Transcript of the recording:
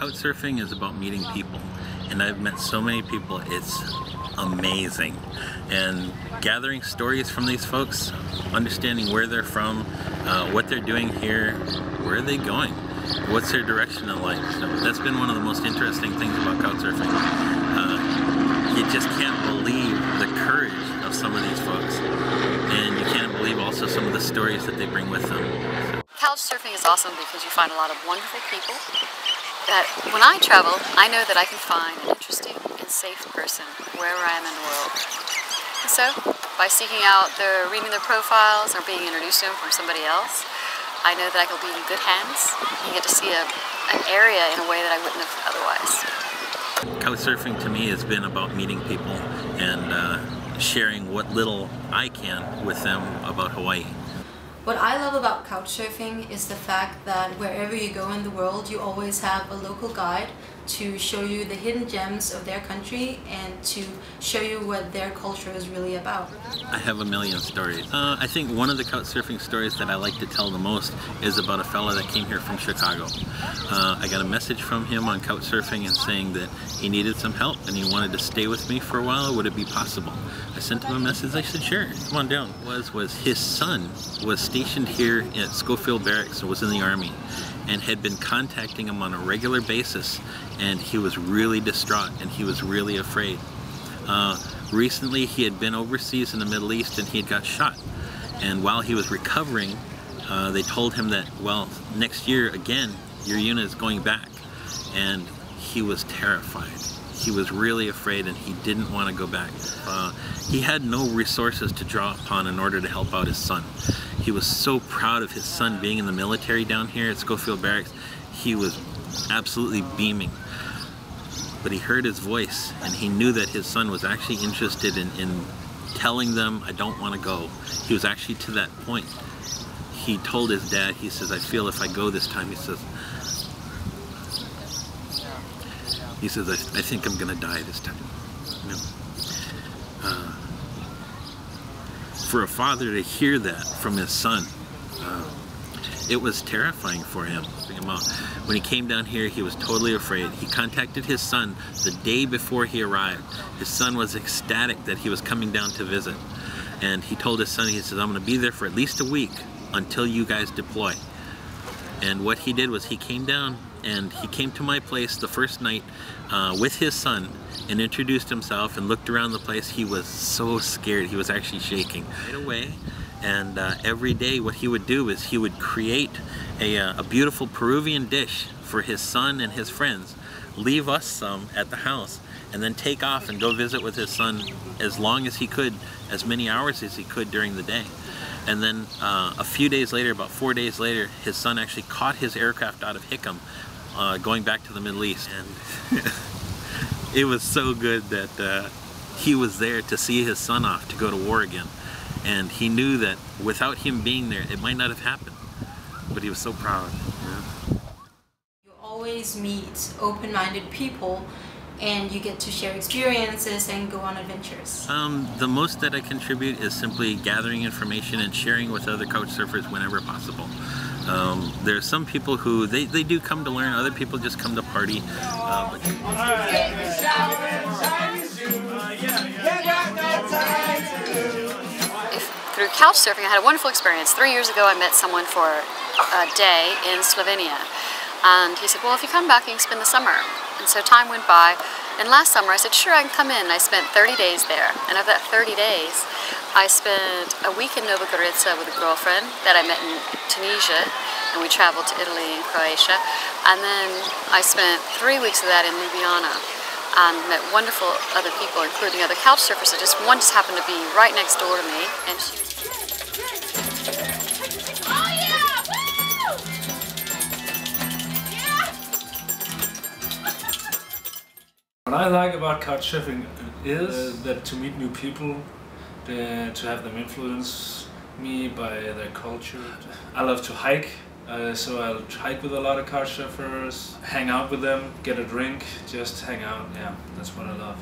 Couchsurfing is about meeting people, and I've met so many people. It's amazing. And gathering stories from these folks, understanding where they're from, what they're doing here, where are they going, what's their direction in life. So that's been one of the most interesting things about Couchsurfing. You just can't believe the courage of some of these folks, and you can't believe also some of the stories that they bring with them. Couchsurfing is awesome because you find a lot of wonderful people that when I travel, I know that I can find an interesting and safe person wherever I am in the world. And so, by seeking out reading their profiles or being introduced to them from somebody else, I know that I can be in good hands and get to see an area in a way that I wouldn't have otherwise. Couchsurfing to me has been about meeting people and sharing what little I can with them about Hawaii. What I love about Couchsurfing is the fact that wherever you go in the world, you always have a local guide to show you the hidden gems of their country and to show you what their culture is really about. I have a million stories. I think one of the Couchsurfing stories that I like to tell the most is about a fella that came here from Chicago. I got a message from him on Couchsurfing and saying that he needed some help and he wanted to stay with me for a while. Would it be possible? I sent him a message. I said, sure, come on down. Was his son was stationed here at Schofield Barracks and was in the Army, and had been contacting him on a regular basis, and he was really distraught and he was really afraid. Recently he had been overseas in the Middle East and he had got shot, and while he was recovering they told him that, well, next year again your unit is going back, and he was terrified. He was really afraid and he didn't want to go back. He had no resources to draw upon in order to help out his son. He was so proud of his son being in the military down here at Schofield Barracks. He was absolutely beaming. But he heard his voice and he knew that his son was actually interested in telling them, I don't want to go. He was actually to that point. He told his dad, he says, I feel if I go this time, he says, I think I'm gonna die this time. You know? For a father to hear that from his son, it was terrifying for him. When he came down here, he was totally afraid. He contacted his son the day before he arrived. His son was ecstatic that he was coming down to visit. And he told his son, he says, I'm gonna be there for at least a week until you guys deploy. And what he did was he came down and he came to my place the first night with his son and introduced himself and looked around the place. He was so scared. He was actually shaking right away. And every day what he would do is he would create a beautiful Peruvian dish for his son and his friends, leave us some at the house, and then take off and go visit with his son as long as he could, as many hours as he could during the day. And then a few days later, about 4 days later, his son actually caught his aircraft out of Hickam going back to the Middle East. And it was so good that he was there to see his son off to go to war again. And he knew that without him being there, it might not have happened. But he was so proud. Yeah. You always meet open-minded people and you get to share experiences and go on adventures. The most that I contribute is simply gathering information and sharing with other couch surfers whenever possible. There are some people who, they do come to learn, other people just come to party. Through Couchsurfing, I had a wonderful experience. 3 years ago, I met someone for a day in Slovenia. And he said, well, if you come back, you can spend the summer. And so time went by. And last summer, I said, sure, I can come in. And I spent 30 days there. And of that 30 days, I spent a week in Nova Gorica with a girlfriend that I met in Tunisia. And we traveled to Italy and Croatia. And then I spent 3 weeks of that in Ljubljana. And met wonderful other people, including other couch surfers. One just happened to be right next door to me, and she was... Oh yeah! Woo! Yeah! What I like about couchsurfing is that to meet new people, to have them influence me by their culture. I love to hike. So I'll hike with a lot of couch surfers, hang out with them, get a drink, just hang out. Yeah, that's what I love.